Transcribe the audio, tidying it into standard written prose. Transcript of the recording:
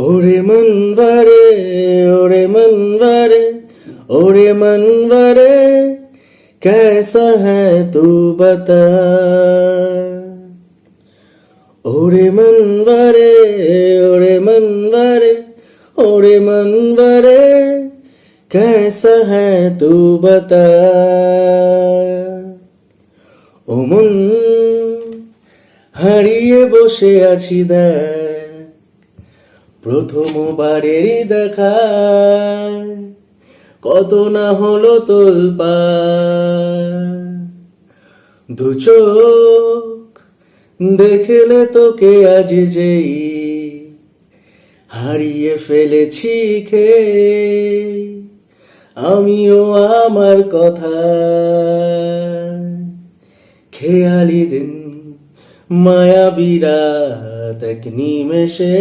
ओरे मनवरे ओरे मनवरे ओरे मनवरे कैसा है तू बता। ओरे मनवरे ओरे मनवरे ओरे मनवरे कैसा है तू बता। ও মন হারিয়ে বসে আছি দেখ প্রথমবারেরই দেখা কত না হলো তোলপাড়। দু চোখ দেখলে তোকে আজ যেই হারিয়ে ফেলেছি আমিও আমার কথা। খেয়ালি দিন মায়াবী রাত এক নিমেষে